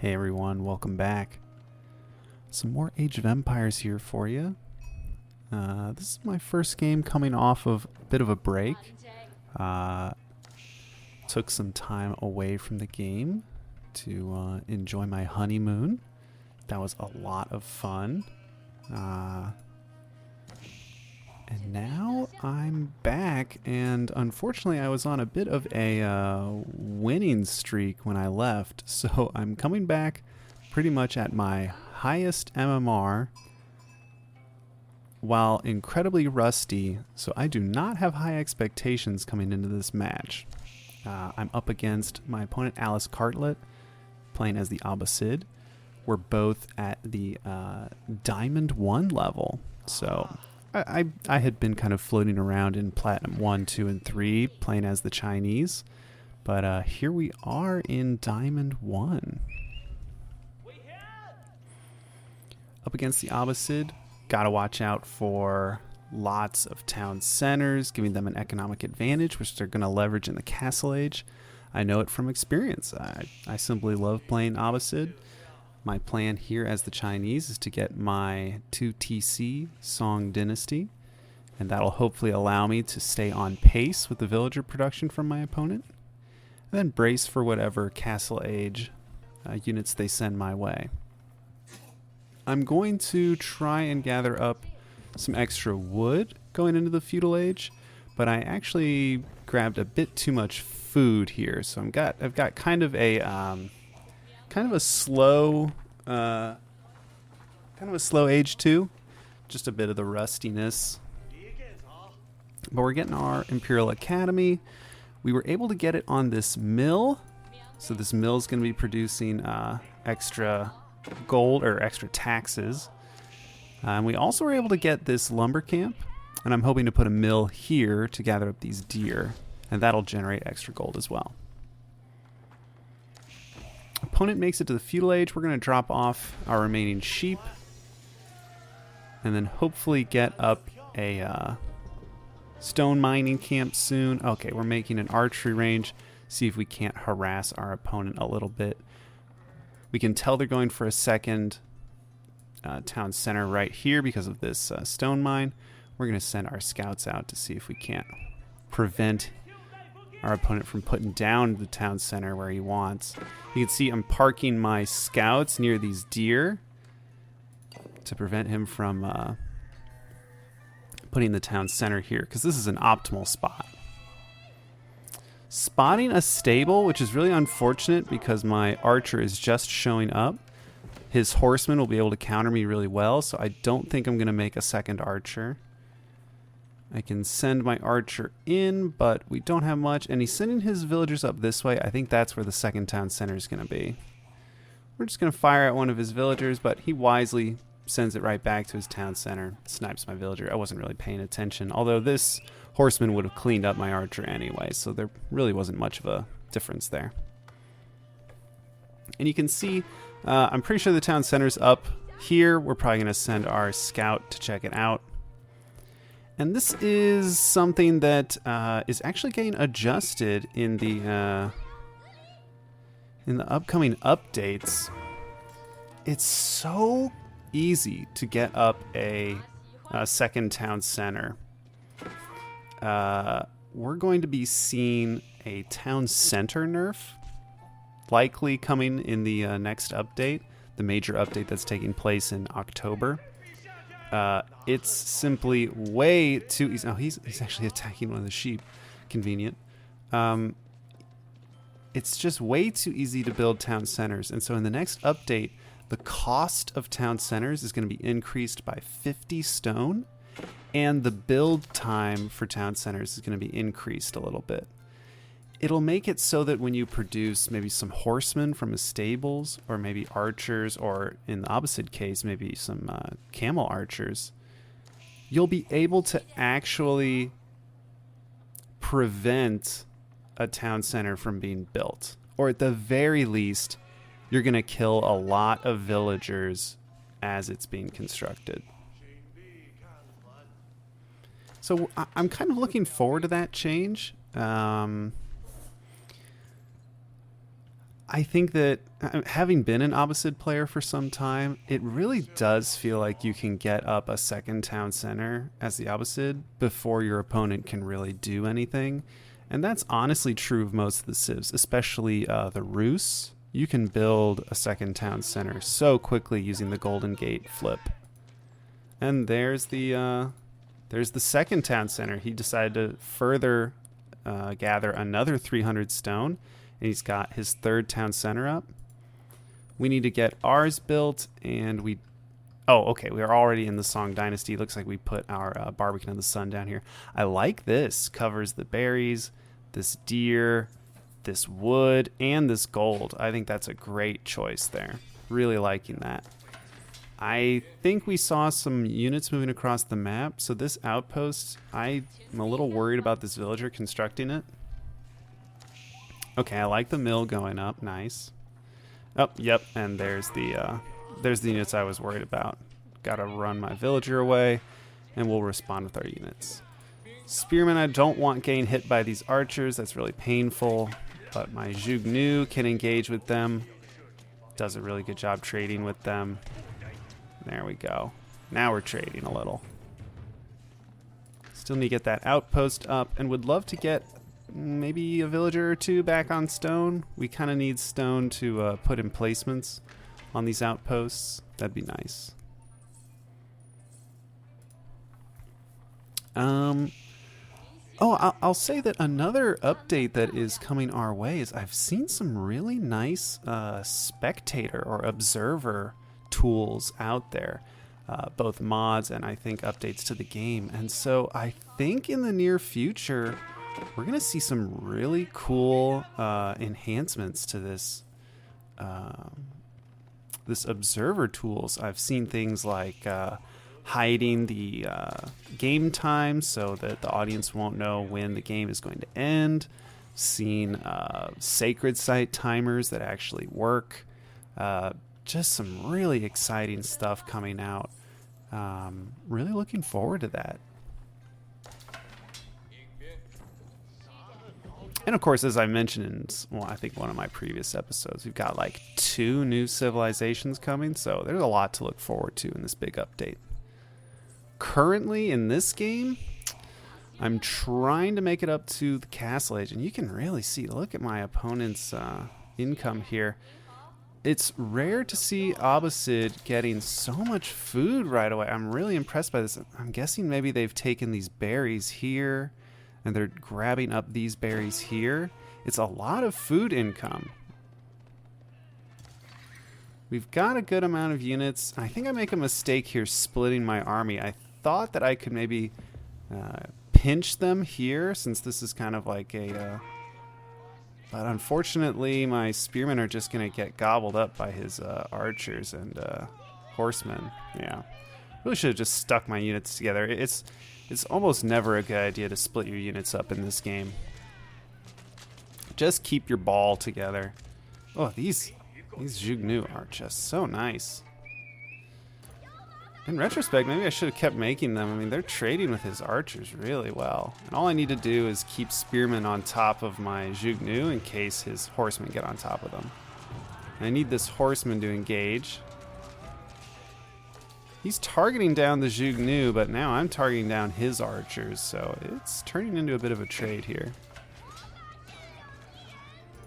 Hey everyone, welcome back. Some more Age of Empires here for you. This is my first game coming off of a bit of a break. Took some time away from the game to enjoy my honeymoon. That was a lot of fun. And now I'm back, and unfortunately I was on a bit of a winning streak when I left, so I'm coming back pretty much at my highest MMR while incredibly rusty, so I do not have high expectations coming into this match. I'm up against my opponent Alice Cartlet, playing as the Abbasid. We're both at the Diamond 1 level, so I had been kind of floating around in Platinum 1, 2, and 3, playing as the Chinese, but here we are in Diamond 1. Up against the Abbasid, gotta watch out for lots of town centers, giving them an economic advantage, which they're gonna leverage in the Castle Age. I know it from experience. I simply love playing Abbasid. My plan here as the Chinese is to get my 2 TC Song Dynasty, and that'll hopefully allow me to stay on pace with the villager production from my opponent, and then brace for whatever Castle Age units they send my way. I'm going to try and gather up some extra wood going into the Feudal Age, but I actually grabbed a bit too much food here, so I've got kind of a slow age 2, just a bit of the rustiness. But we're getting our Imperial Academy. We were able to get it on this mill, so this mill is going to be producing extra gold or extra taxes. And we also were able to get this lumber camp, and I'm hoping to put a mill here to gather up these deer, and that'll generate extra gold as well. Opponent makes it to the Feudal Age. We're going to drop off our remaining sheep and then hopefully get up a stone mining camp soon. Okay, we're making an archery range. See if we can't harass our opponent a little bit. We can tell they're going for a second town center right here because of this stone mine. We're going to send our scouts out to see if we can't prevent our opponent from putting down the town center where he wants. You can see I'm parking my scouts near these deer to prevent him from putting the town center here, because this is an optimal spot. Spotting a stable, which is really unfortunate because my archer is just showing up. His horseman will be able to counter me really well, so I don't think I'm going to make a second archer. I can send my archer in, but we don't have much, and he's sending his villagers up this way. I think that's where the second town center is going to be. We're just going to fire at one of his villagers, but he wisely sends it right back to his town center. Snipes my villager. I wasn't really paying attention, although this horseman would have cleaned up my archer anyway, so there really wasn't much of a difference there. And you can see, I'm pretty sure the town center's up here. We're probably going to send our scout to check it out. And this is something that is actually getting adjusted in the upcoming updates. It's so easy to get up a second town center. We're going to be seeing a town center nerf, likely coming in the next update, the major update that's taking place in October. It's simply way too easy. Oh, he's actually attacking one of the sheep. Convenient. It's just way too easy to build town centers. And so in the next update, the cost of town centers is going to be increased by 50 stone. And the build time for town centers is going to be increased a little bit. It'll make it so that when you produce maybe some horsemen from his stables, or maybe archers, or in the opposite case, maybe some camel archers, you'll be able to actually prevent a town center from being built. Or at the very least, you're going to kill a lot of villagers as it's being constructed. So I'm kind of looking forward to that change. I think that having been an Abbasid player for some time, it really does feel like you can get up a second town center as the Abbasid before your opponent can really do anything. And that's honestly true of most of the civs, especially the Rus. You can build a second town center so quickly using the Golden Gate flip. And there's the second town center. He decided to further gather another 300 stone. And he's got his third town center up. We need to get ours built, and we... Oh, okay, we are already in the Song Dynasty. Looks like we put our Barbican of the Sun down here. I like this. Covers the berries, this deer, this wood, and this gold. I think that's a great choice there. Really liking that. I think we saw some units moving across the map, so this outpost, I'm a little worried about this villager constructing it. Okay, I like the mill going up. Nice. Oh, yep, and there's the units I was worried about. Gotta run my villager away, and we'll respond with our units. Spearmen, I don't want getting hit by these archers. That's really painful, but my Zhugnu can engage with them. Does a really good job trading with them. There we go. Now we're trading a little. Still need to get that outpost up, and would love to get maybe a villager or two back on stone. We kind of need stone to put in placements on these outposts. That'd be nice. I'll say that another update that is coming our way is I've seen some really nice spectator or observer tools out there. Both mods and I think updates to the game. And so I think in the near future we're going to see some really cool enhancements to this this observer tools. I've seen things like hiding the game time so that the audience won't know when the game is going to end. Seen sacred site timers that actually work. Just some really exciting stuff coming out. Really looking forward to that. And of course, as I mentioned in, I think one of my previous episodes, we've got like 2 new civilizations coming, so there's a lot to look forward to in this big update. Currently in this game, I'm trying to make it up to the Castle Age, and you can really see, look at my opponent's income here. It's rare to see Abbasid getting so much food right away. I'm really impressed by this. I'm guessing maybe they've taken these berries here, and they're grabbing up these berries here. It's a lot of food income. We've got a good amount of units. I think I make a mistake here splitting my army. I thought that I could maybe pinch them here, since this is kind of like a... but unfortunately, my spearmen are just going to get gobbled up by his archers and horsemen. Yeah. Really should have just stuck my units together. It's almost never a good idea to split your units up in this game. Just keep your ball together. Oh, these Zhugnu are just so nice. In retrospect, maybe I should have kept making them. I mean, they're trading with his archers really well. And all I need to do is keep spearmen on top of my Zhugnu in case his horsemen get on top of them. And I need this horseman to engage. He's targeting down the Zhugnu, but now I'm targeting down his archers, so it's turning into a bit of a trade here.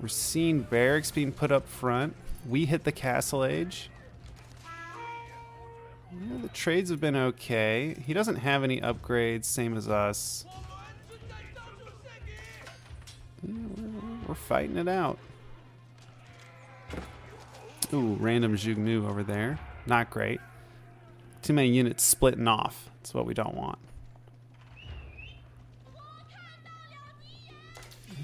We're seeing barracks being put up front. We hit the Castle Age. Yeah, the trades have been okay. He doesn't have any upgrades, same as us. Yeah, we're fighting it out. Ooh, random Zhugnu over there. Not great. Too many units splitting off. That's what we don't want.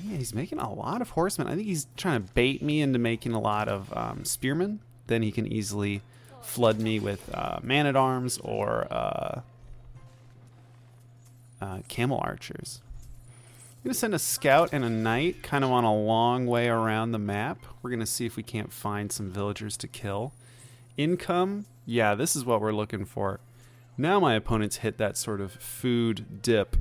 Yeah, he's making a lot of horsemen. I think he's trying to bait me into making a lot of spearmen. Then he can easily flood me with man-at-arms or camel archers. I'm going to send a scout and a knight kind of on a long way around the map. We're going to see if we can't find some villagers to kill. Income, yeah, this is what we're looking for. Now my opponent's hit that sort of food dip.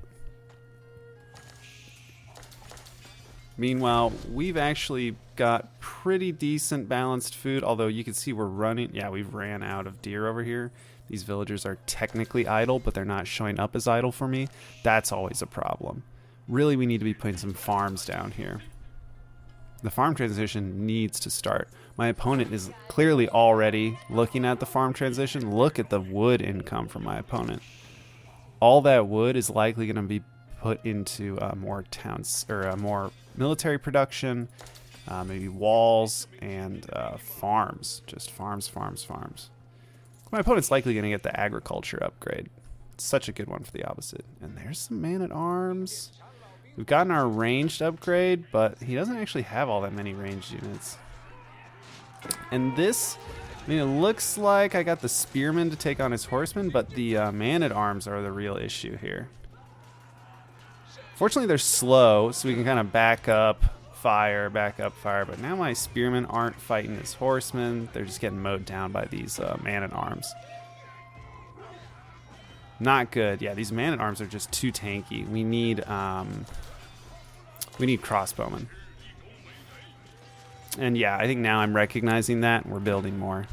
Meanwhile, we've actually got pretty decent balanced food, although you can see we're running. Yeah, we've ran out of deer over here. These villagers are technically idle, but they're not showing up as idle for me. That's always a problem. Really, we need to be putting some farms down here. The farm transition needs to start. My opponent is clearly already looking at the farm transition. Look at the wood income from my opponent. All that wood is likely going to be put into more towns or more military production, maybe walls and farms. Just farms. My opponent's likely going to get the agriculture upgrade. It's such a good one for the Abbasid. And there's some man-at-arms. We've gotten our ranged upgrade, but he doesn't actually have all that many ranged units. And this, I mean, it looks like I got the spearmen to take on his horsemen, but the man-at-arms are the real issue here. Fortunately, they're slow, so we can kind of back up fire, but now my spearmen aren't fighting his horsemen. They're just getting mowed down by these man-at-arms. Not good. Yeah, these man-at-arms are just too tanky. We need crossbowmen. And yeah, I think now I'm recognizing that and we're building more.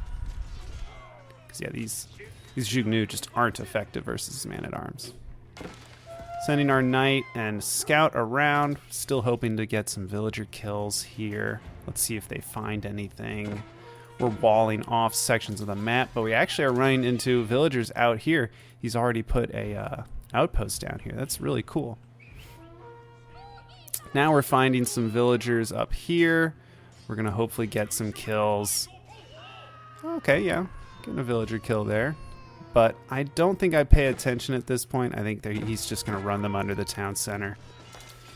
Because yeah, these Jugnu just aren't effective versus man-at-arms. Sending our knight and scout around. Still hoping to get some villager kills here. Let's see if they find anything. We're walling off sections of the map, but we actually are running into villagers out here. He's already put a outpost down here. That's really cool. Now we're finding some villagers up here. We're going to hopefully get some kills. Okay, yeah. Getting a villager kill there. But I don't think I pay attention at this point. I think he's just going to run them under the town center.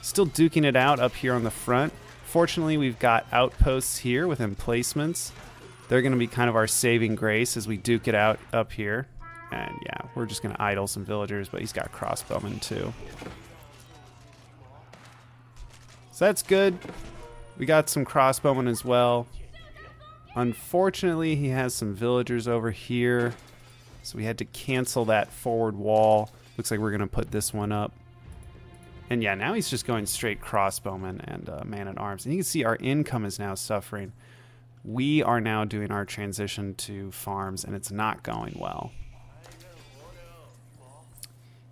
Still duking it out up here on the front. Fortunately, we've got outposts here with emplacements. They're going to be kind of our saving grace as we duke it out up here. And yeah, we're just going to idle some villagers, but he's got crossbowmen too. So that's good. We got some crossbowmen as well. Unfortunately, he has some villagers over here. So we had to cancel that forward wall. Looks like we're going to put this one up. And yeah, now he's just going straight crossbowmen and man-at-arms. And you can see our income is now suffering. We are now doing our transition to farms, and it's not going well.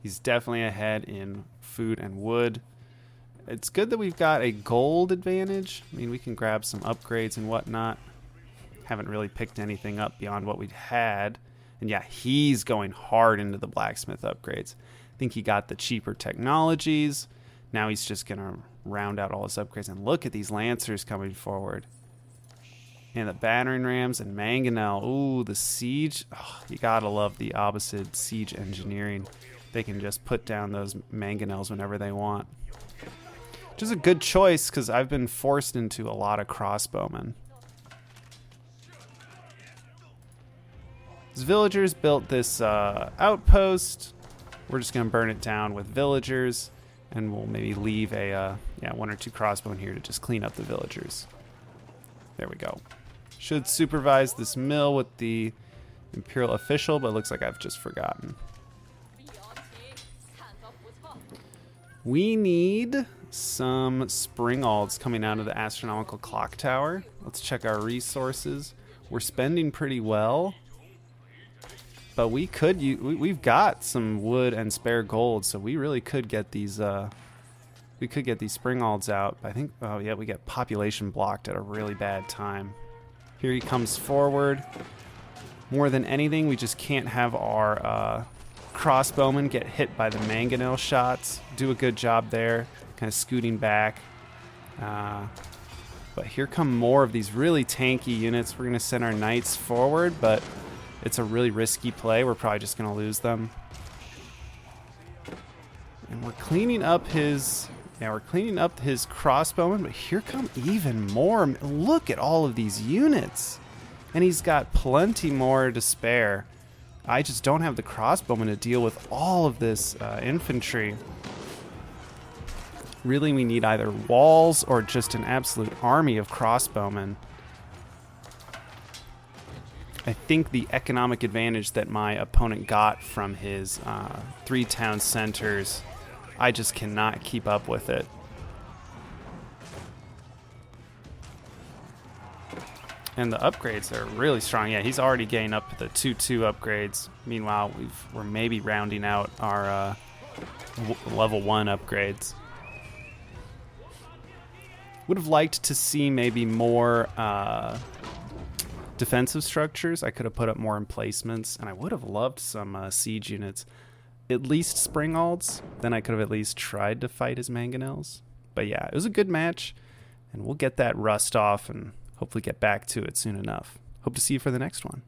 He's definitely ahead in food and wood. It's good that we've got a gold advantage. I mean, we can grab some upgrades and whatnot. Haven't really picked anything up beyond what we'd had. And yeah, he's going hard into the blacksmith upgrades. I think he got the cheaper technologies. Now he's just going to round out all his upgrades. And look at these lancers coming forward. And the battering rams and mangonel. Ooh, the siege. Oh, you gotta love the Abbasid siege engineering. They can just put down those mangonels whenever they want. Which is a good choice because I've been forced into a lot of crossbowmen. These villagers built this outpost. We're just gonna burn it down with villagers, and we'll maybe leave a one or two crossbowmen here to just clean up the villagers. There we go. Should supervise this mill with the imperial official, but it looks like I've just forgotten. We need some springalds coming out of the astronomical clock tower. Let's check our resources. We're spending pretty well, but we could we've got some wood and spare gold, so we really could get these springalds out. I think, oh yeah, we get population blocked at a really bad time. Here he comes forward. More than anything, we just can't have our crossbowmen get hit by the mangonel shots. Do a good job there, kind of scooting back. But here come more of these really tanky units. We're going to send our knights forward, but it's a really risky play. We're probably just going to lose them. And we're cleaning up his... Yeah, we're cleaning up his crossbowmen, but here come even more. Look at all of these units. And he's got plenty more to spare. I just don't have the crossbowmen to deal with all of this infantry. Really, we need either walls or just an absolute army of crossbowmen. I think the economic advantage that my opponent got from his 3 town centers, I just cannot keep up with it. And the upgrades are really strong. Yeah, he's already gained up the 2-2 upgrades. Meanwhile, we're maybe rounding out our level 1 upgrades. Would have liked to see maybe more defensive structures. I could have put up more emplacements, and I would have loved some siege units. At least spring alts. Then I could have at least tried to fight his mangonels. But yeah, it was a good match, and we'll get that rust off and hopefully get back to it soon enough. Hope to see you for the next one.